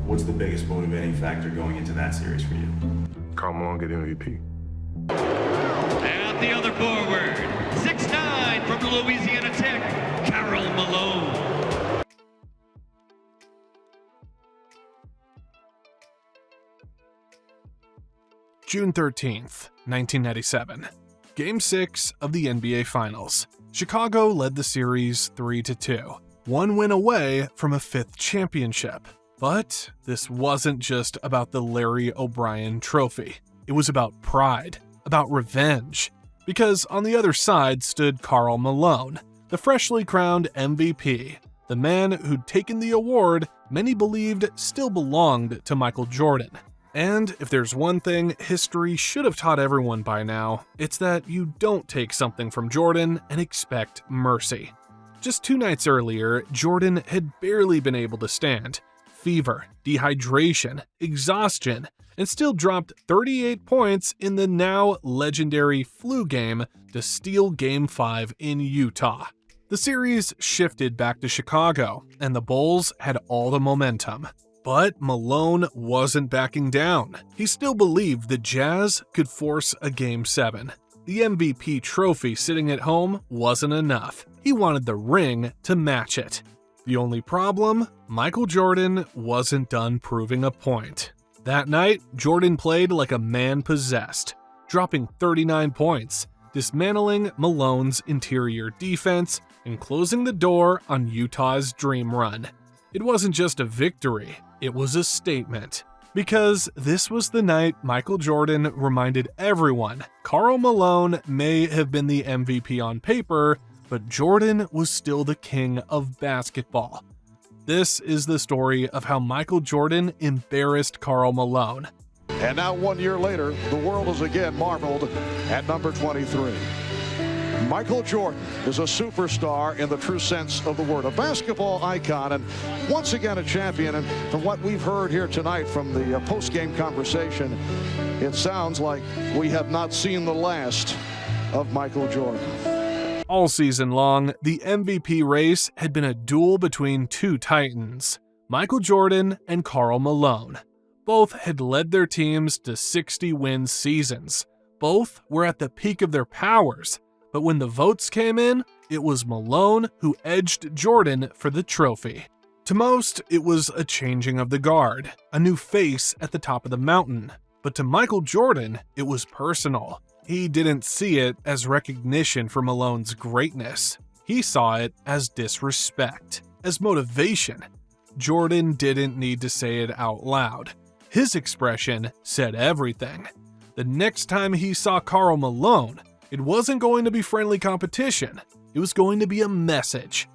What's the biggest motivating factor going into that series for you? Karl Malone get MVP. And the other forward, 6'9" from Louisiana Tech, Karl Malone. June 13th, 1997. Game 6 of the NBA Finals. Chicago led the series 3-2, one win away from a 5th championship. But this wasn't just about the Larry O Brien trophy. It was about pride, about revenge. Because on the other side stood Karl Malone, the freshly crowned MVP, the man who'd taken the award many believed still belonged to Michael Jordan. And if there's one thing history should have taught everyone by now, it's that you don't take something from Jordan and expect mercy. Just 2 nights earlier, Jordan had barely been able to stand. Fever, dehydration, exhaustion, and still dropped 38 points in the now legendary flu game to steal Game 5 in Utah. The series shifted back to Chicago, and the Bulls had all the momentum. But Malone wasn't backing down. He still believed the Jazz could force a Game 7. The MVP trophy sitting at home wasn't enough. He wanted the ring to match it. The only problem? Michael Jordan wasn't done proving a point. That night, Jordan played like a man possessed, dropping 39 points, dismantling Malone's interior defense, and closing the door on Utah's dream run. It wasn't just a victory, it was a statement. Because this was the night Michael Jordan reminded everyone Karl Malone may have been the MVP on paper, but Jordan was still the king of basketball. This is the story of how Michael Jordan embarrassed Karl Malone. And now 1 year later, the world is again marveled at number 23. Michael Jordan is a superstar in the true sense of the word, a basketball icon, and once again a champion. And from what we've heard here tonight from the post-game conversation, it sounds like we have not seen the last of Michael Jordan. All season long, the MVP race had been a duel between 2 titans, Michael Jordan and Karl Malone. Both had led their teams to 60-win seasons. Both were at the peak of their powers. But when the votes came in, it was Malone who edged Jordan for the trophy. To most, it was a changing of the guard, a new face at the top of the mountain. But to Michael Jordan, it was personal. He didn't see it as recognition for Malone's greatness. He saw it as disrespect, as motivation. Jordan didn't need to say it out loud. His expression said everything. The next time he saw Karl Malone, it wasn't going to be friendly competition. It was going to be a message.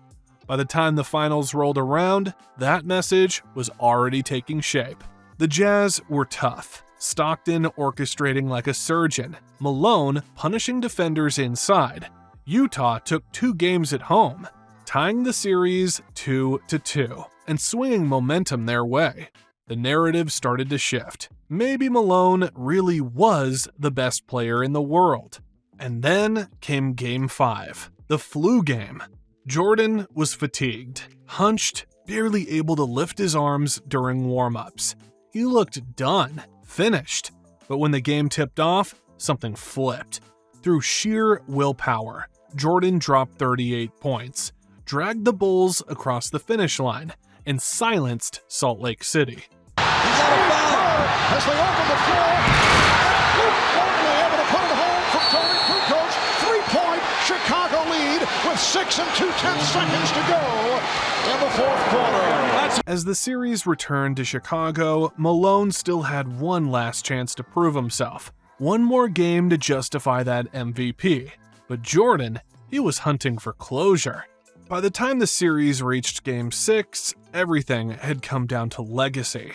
By the time the finals rolled around, that message was already taking shape. The Jazz were tough, Stockton orchestrating like a surgeon, Malone punishing defenders inside. Utah took 2 games at home, tying the series 2-2 and swinging momentum their way. The narrative started to shift. Maybe Malone really was the best player in the world. And then came Game 5, the flu game. Jordan was fatigued, hunched, barely able to lift his arms during warm-ups. He looked done, finished. But when the game tipped off, something flipped. Through sheer willpower, Jordan dropped 38 points, dragged the Bulls across the finish line, and silenced Salt Lake City. He's got a foul as they open the floor. Able to put it home from Tony Kukoc. 3-point Chicago lead with 6 2/10 seconds to go in the 4th quarter. As the series returned to Chicago, Malone still had one last chance to prove himself. One more game to justify that MVP. But Jordan, he was hunting for closure. By the time the series reached Game 6, everything had come down to legacy.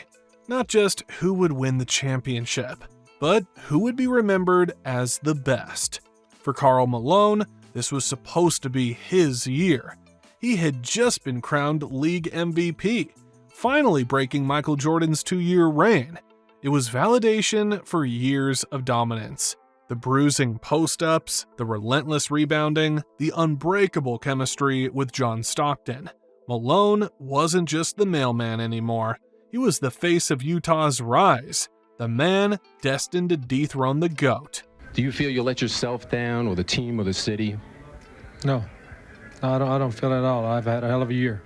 Not just who would win the championship, but who would be remembered as the best. For Karl Malone, this was supposed to be his year. He had just been crowned league MVP, finally breaking Michael Jordan's 2-year reign. It was validation for years of dominance. The bruising post-ups, the relentless rebounding, the unbreakable chemistry with John Stockton. Malone wasn't just the mailman anymore. He was the face of Utah's rise, the man destined to dethrone the GOAT. Do you feel you let yourself down, or the team, or the city? No, I don't feel it at all. I've had a hell of a year,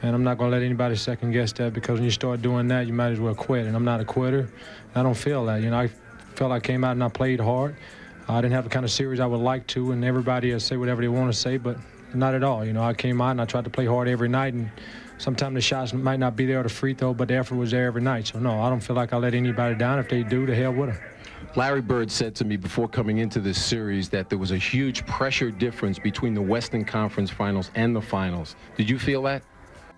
and I'm not going to let anybody second guess that, because when you start doing that, you might as well quit, and I'm not a quitter. I don't feel that. I felt I came out and I played hard. I didn't have the kind of series I would like to, and everybody will say whatever they want to say, but not at all. I came out and I tried to play hard every night, and sometimes the shots might not be there or the free throw, but the effort was there every night. So, no, I don't feel like I let anybody down. If they do, to hell with them. Larry Bird said to me before coming into this series that there was a huge pressure difference between the Western Conference Finals and the Finals. Did you feel that?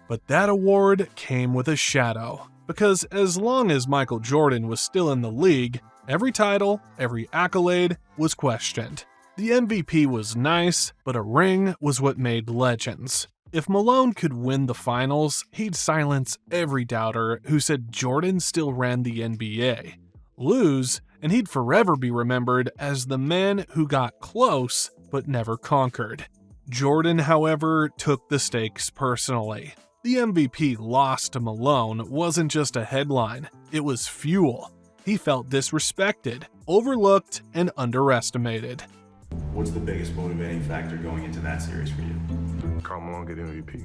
But that award came with a shadow, because as long as Michael Jordan was still in the league, every title, every accolade was questioned. The MVP was nice, but a ring was what made legends. If Malone could win the finals, he'd silence every doubter who said Jordan still ran the NBA. Lose, and he'd forever be remembered as the man who got close but never conquered. Jordan, however, took the stakes personally. The MVP loss to Malone wasn't just a headline, it was fuel. He felt disrespected, overlooked, and underestimated. What's the biggest motivating factor going into that series for you? Karl Malone get MVP.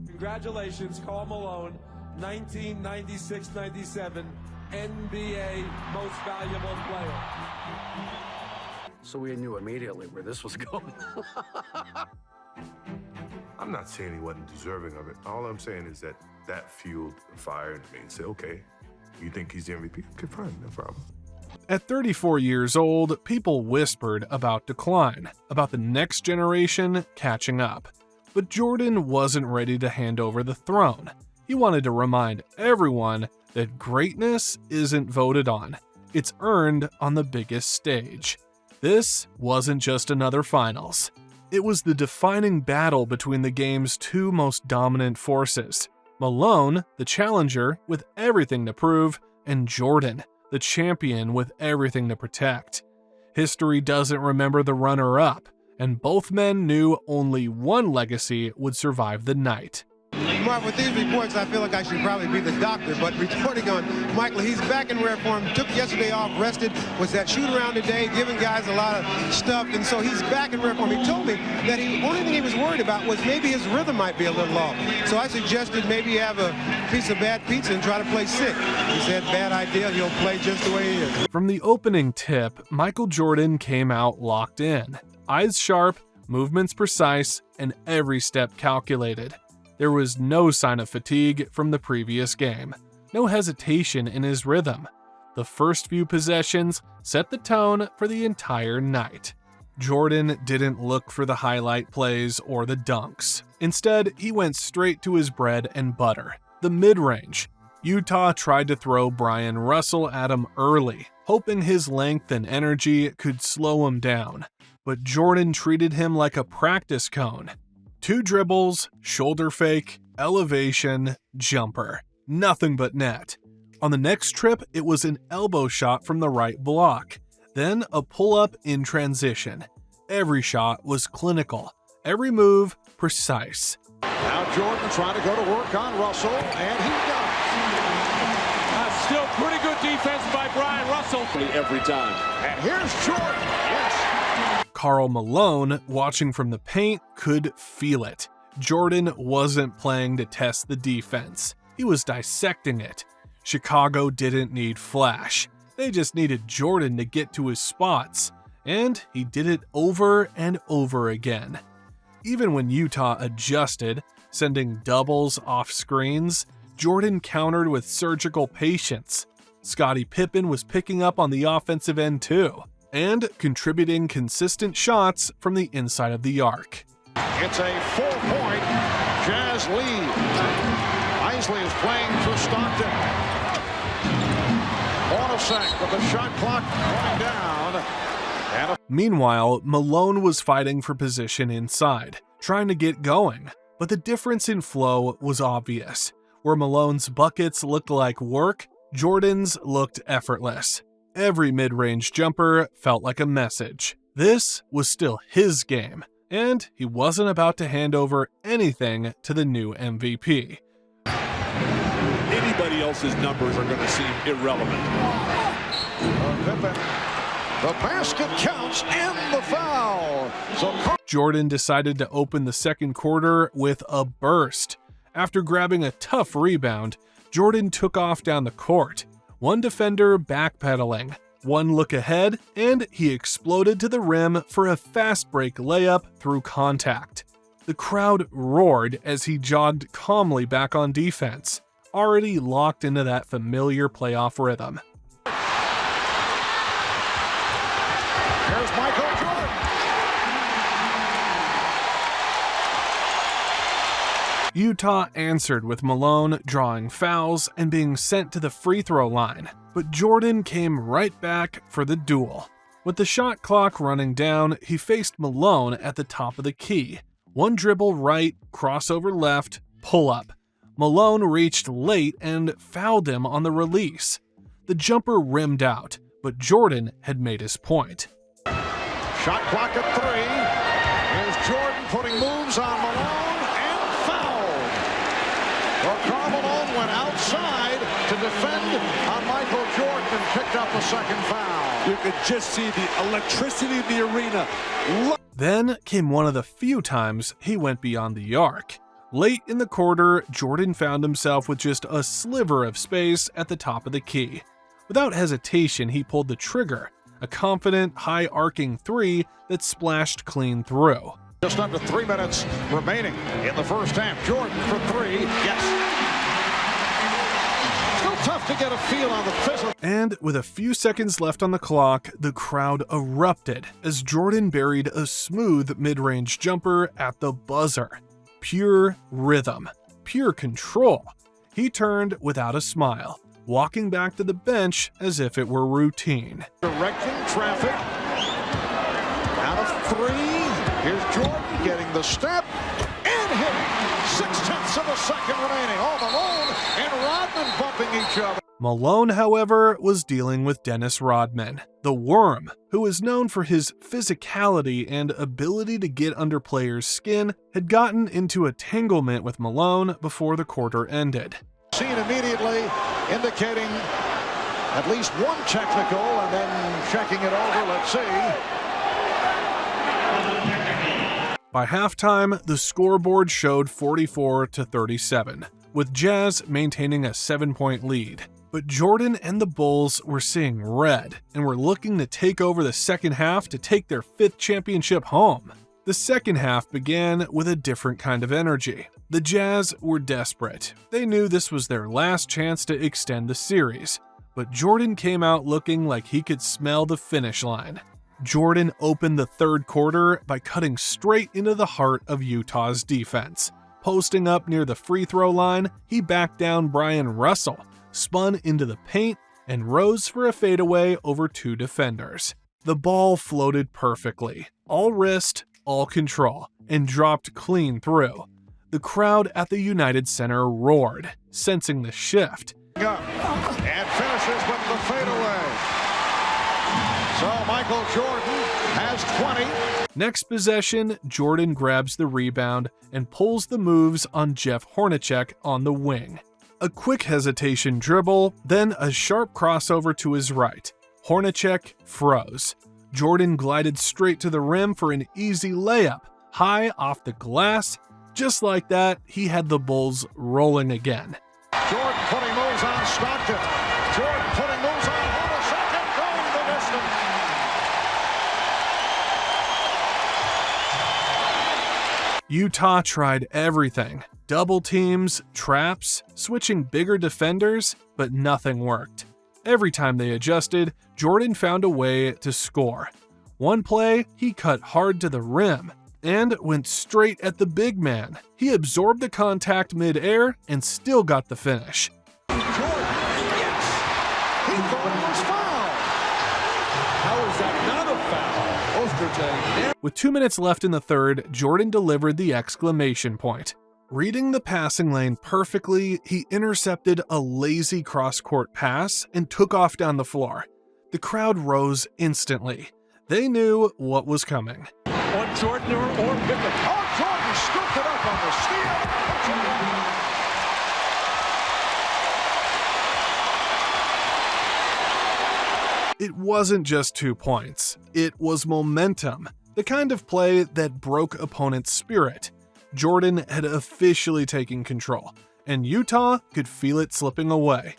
Congratulations, Karl Malone, 1996-97 NBA Most Valuable Player. So we knew immediately where this was going. I'm not saying he wasn't deserving of it. All I'm saying is that fueled the fire in me and say, okay, you think he's the MVP? Okay, fine, no problem. At 34 years old, people whispered about decline, about the next generation catching up. But Jordan wasn't ready to hand over the throne. He wanted to remind everyone that greatness isn't voted on. It's earned on the biggest stage. This wasn't just another finals. It was the defining battle between the game's two most dominant forces. Malone, the challenger with everything to prove, and Jordan, the champion with everything to protect. History doesn't remember the runner-up, and both men knew only one legacy would survive the night. Mark, with these reports, I feel like I should probably be the doctor, but reporting on Michael, he's back in rare form, took yesterday off, rested, was that shoot around today, giving guys a lot of stuff, and so he's back in rare form. He told me that the only thing he was worried about was maybe his rhythm might be a little off. So I suggested maybe have a piece of bad pizza and try to play sick. He said, bad idea, he'll play just the way he is. From the opening tip, Michael Jordan came out locked in. Eyes sharp, movements precise, and every step calculated. There was no sign of fatigue from the previous game, no hesitation in his rhythm. The first few possessions set the tone for the entire night. Jordan didn't look for the highlight plays or the dunks. Instead, he went straight to his bread and butter, the mid-range. Utah tried to throw Brian Russell at him early, hoping his length and energy could slow him down. But Jordan treated him like a practice cone. 2 dribbles, shoulder fake, elevation, jumper. Nothing but net. On the next trip, it was an elbow shot from the right block. Then a pull-up in transition. Every shot was clinical. Every move, precise. Now Jordan trying to go to work on Russell, and he does. Still pretty good defense by Brian Russell. Every time. And here's Jordan. Yes. Karl Malone, watching from the paint, could feel it. Jordan wasn't playing to test the defense. He was dissecting it. Chicago didn't need flash. They just needed Jordan to get to his spots. And he did it over and over again. Even when Utah adjusted, sending doubles off screens, Jordan countered with surgical patience. Scottie Pippen was picking up on the offensive end too, and contributing consistent shots from the inside of the arc. It's a 4-point Jazz lead. Isley is playing for Stockton. On a sec with the shot clock running down. Meanwhile, Malone was fighting for position inside, trying to get going, but the difference in flow was obvious. Where Malone's buckets looked like work, Jordan's looked effortless. Every mid-range jumper felt like a message. This was still his game, and he wasn't about to hand over anything to the new MVP. Anybody else's numbers are going to seem irrelevant. Pippen. The basket counts and the foul. So Jordan decided to open the second quarter with a burst. After grabbing a tough rebound, Jordan took off down the court. One defender backpedaling, one look ahead, and he exploded to the rim for a fast break layup through contact. The crowd roared as he jogged calmly back on defense, already locked into that familiar playoff rhythm. here's Michael Jordan. Utah answered with Malone drawing fouls and being sent to the free throw line, but Jordan came right back for the duel. With the shot clock running down, he faced Malone at the top of the key. One dribble right, crossover left, pull up. Malone reached late and fouled him on the release. The jumper rimmed out, but Jordan had made his point. Shot clock at 3. Here's Jordan putting moves on Malone and fouled. Well, Karl Malone went outside to defend on Michael Jordan and picked up a second foul. You could just see the electricity in the arena. Then came one of the few times he went beyond the arc. Late in the quarter, Jordan found himself with just a sliver of space at the top of the key. Without hesitation, he pulled the trigger, a confident, high-arcing three that splashed clean through. Just under 3 minutes remaining in the first half. Jordan for 3. Yes. Still tough to get a feel on the physical. And with a few seconds left on the clock, the crowd erupted as Jordan buried a smooth mid-range jumper at the buzzer. Pure rhythm, pure control. He turned without a smile, walking back to the bench as if it were routine. Directing traffic. Out of 3. Here's Jordan getting the step and hitting. 0.6 of a second remaining. All Malone and Rodman bumping each other. Malone, however, was dealing with Dennis Rodman, the Worm, who is known for his physicality and ability to get under players' skin, had gotten into entanglement with Malone before the quarter ended. Seen immediately indicating at least one technical and then checking it over. Let's see. By halftime, the scoreboard showed 44-37, with Jazz maintaining a 7-point lead. But Jordan and the Bulls were seeing red and were looking to take over the second half to take their 5th championship home. The second half began with a different kind of energy. The Jazz were desperate. They knew this was their last chance to extend the series, but Jordan came out looking like he could smell the finish line. Jordan opened the third quarter by cutting straight into the heart of Utah's defense. Posting up near the free throw line, he backed down Brian Russell, spun into the paint, and rose for a fadeaway over 2 defenders. The ball floated perfectly, all wrist, all control, and dropped clean through. The crowd at the United Center roared, sensing the shift. And finishes with the fadeaway. So Michael Jordan has 20. Next possession, Jordan grabs the rebound and pulls the moves on Jeff Hornacek on the wing. A quick hesitation dribble, then a sharp crossover to his right. Hornacek froze. Jordan glided straight to the rim for an easy layup, high off the glass. Just like that, he had the Bulls rolling again. Jordan putting moves on Stockton. Jordan putting moves on Hornacek and going the distance. Utah tried everything. Double teams, traps, switching bigger defenders, but nothing worked. Every time they adjusted, Jordan found a way to score. One play, he cut hard to the rim and went straight at the big man. He absorbed the contact mid-air and still got the finish. Jordan, yes! He thought it was foul. How is that not a foul? Ostertag. With 2 minutes left in the third, Jordan delivered the exclamation point. Reading the passing lane perfectly, he intercepted a lazy cross-court pass and took off down the floor. The crowd rose instantly. They knew what was coming. On Jordan or Pippen. Oh, Jordan scooped it up on the steal. it wasn't just 2 points. It was momentum, the kind of play that broke opponents' spirit. Jordan had officially taken control, and Utah could feel it slipping away.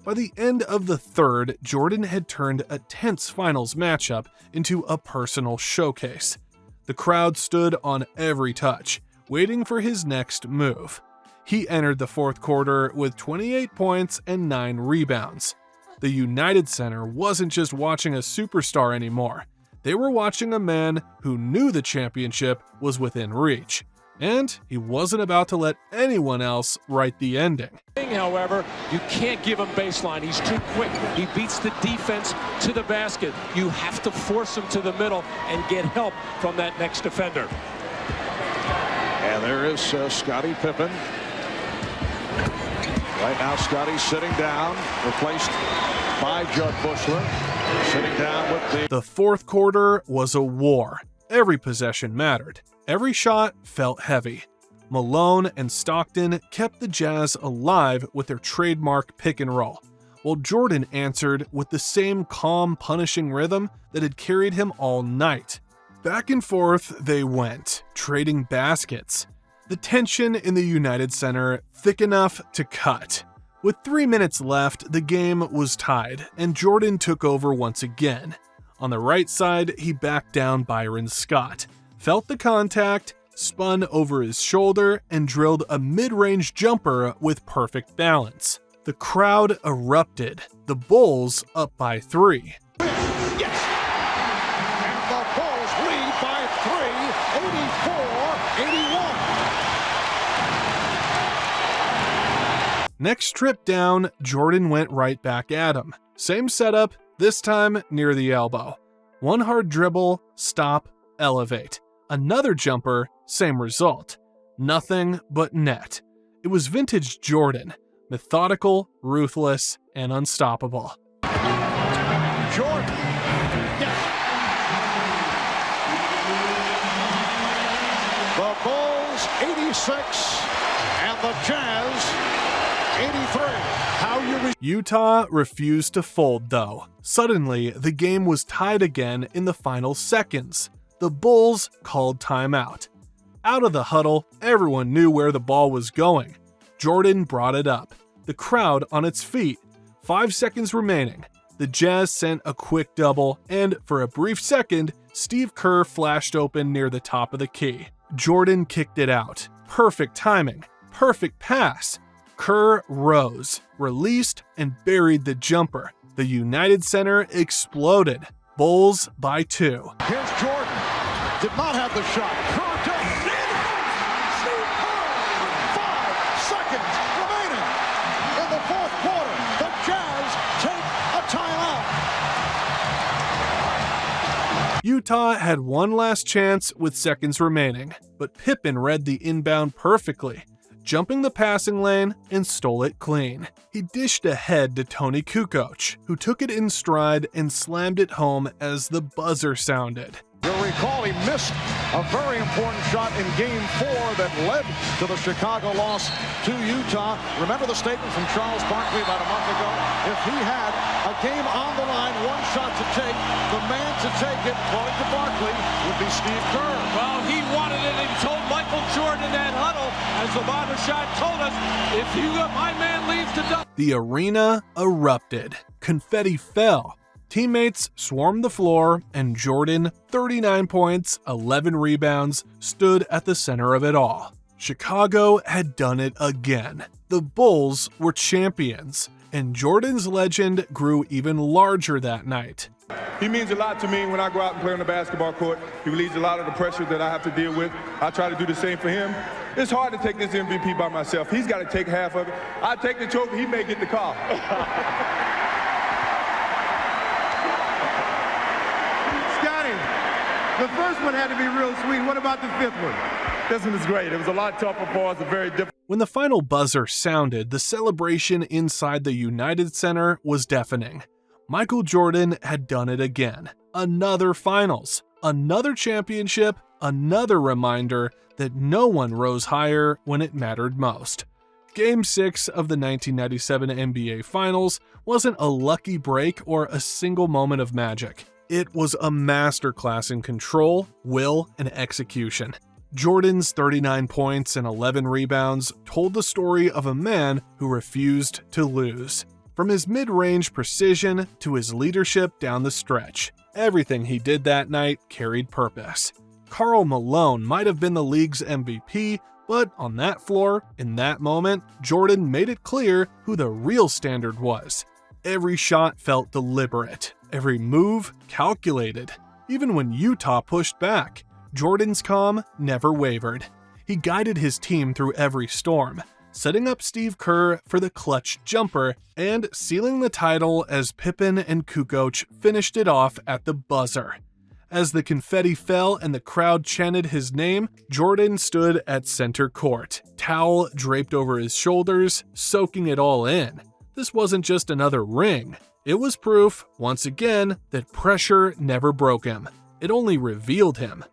By the end of the third, Jordan had turned a tense finals matchup into a personal showcase. The crowd stood on every touch, waiting for his next move. He entered the fourth quarter with 28 points and 9 rebounds. The United Center wasn't just watching a superstar anymore. They were watching a man who knew the championship was within reach. And he wasn't about to let anyone else write the ending. However, you can't give him baseline. He's too quick. He beats the defense to the basket. You have to force him to the middle and get help from that next defender. And there is Scottie Pippen. Right now, Scottie's sitting down, replaced by Judd Bushler. Sitting down with The fourth quarter was a war. Every possession mattered. Every shot felt heavy. Malone and Stockton kept the Jazz alive with their trademark pick and roll, while Jordan answered with the same calm, punishing rhythm that had carried him all night. Back and forth they went, trading baskets. The tension in the United Center thick enough to cut. With 3 minutes left, the game was tied, and Jordan took over once again. On the right side, he backed down Byron Scott, felt the contact, spun over his shoulder, and drilled a mid-range jumper with perfect balance. The crowd erupted, the Bulls up by 3. Yes! And the Bulls lead by 3, 84-81. Next trip down, Jordan went right back at him. Same setup, this time near the elbow. One hard dribble, stop, elevate. Another jumper, same result. Nothing but net. It was vintage Jordan, methodical, ruthless, and unstoppable. Jordan. Yes. The Bulls 86 and the Jazz 83. Utah refused to fold though. Suddenly, the game was tied again in the final seconds. The Bulls called timeout. Out of the huddle, everyone knew where the ball was going. Jordan brought it up. The crowd on its feet. 5 seconds remaining. The Jazz sent a quick double, and for a brief second, Steve Kerr flashed open near the top of the key. Jordan kicked it out. Perfect timing. Perfect pass. Kerr rose, released, and buried the jumper. The United Center exploded. Bulls by 2. Here's Jordan. Did not have the shot. Kerr does. 5 seconds remaining in the fourth quarter. The Jazz take a timeout. Utah had one last chance with seconds remaining, but Pippen read the inbound perfectly, jumping the passing lane and stole it clean. He dished ahead to Tony Kukoc, who took it in stride and slammed it home as the buzzer sounded. You'll recall he missed a very important shot in Game 4 that led to the Chicago loss to Utah. Remember the statement from Charles Barkley about a month ago? If he had a game on the line, one shot to take, the man to take it, according to Barkley, would be Steve Kerr. Well, he wanted it, and he told Michael Jordan in that huddle, as the barbershop told us, if my man leaves to dunk. The arena erupted. Confetti fell. Teammates swarmed the floor, and Jordan, 39 points, 11 rebounds, stood at the center of it all. Chicago had done it again. The Bulls were champions, and Jordan's legend grew even larger that night. He means a lot to me when I go out and play on the basketball court. He relieves a lot of the pressure that I have to deal with. I try to do the same for him. It's hard to take this MVP by myself. He's got to take half of it. I take the trophy, he may get the car. The first one had to be real sweet. What about the fifth one? This one is great. It was a lot tougher for us, a very different. When the final buzzer sounded, the celebration inside the United Center was deafening. Michael Jordan had done it again. Another finals, another championship, another reminder that no one rose higher when it mattered most. Game 6 of the 1997 NBA Finals wasn't a lucky break or a single moment of magic. It was a masterclass in control, will, and execution. Jordan's 39 points and 11 rebounds told the story of a man who refused to lose. From his mid-range precision to his leadership down the stretch, everything he did that night carried purpose. Karl Malone might have been the league's MVP, but on that floor, in that moment, Jordan made it clear who the real standard was. Every shot felt deliberate, every move calculated. Even when Utah pushed back, Jordan's calm never wavered. He guided his team through every storm, setting up Steve Kerr for the clutch jumper and sealing the title as Pippen and Kukoc finished it off at the buzzer. As the confetti fell and the crowd chanted his name, Jordan stood at center court, towel draped over his shoulders, soaking it all in. This wasn't just another ring. It was proof, once again, that pressure never broke him. It only revealed him.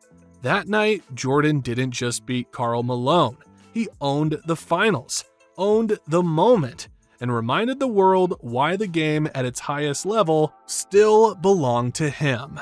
That night, Jordan didn't just beat Karl Malone. He owned the finals, owned the moment, and reminded the world why the game at its highest level still belonged to him.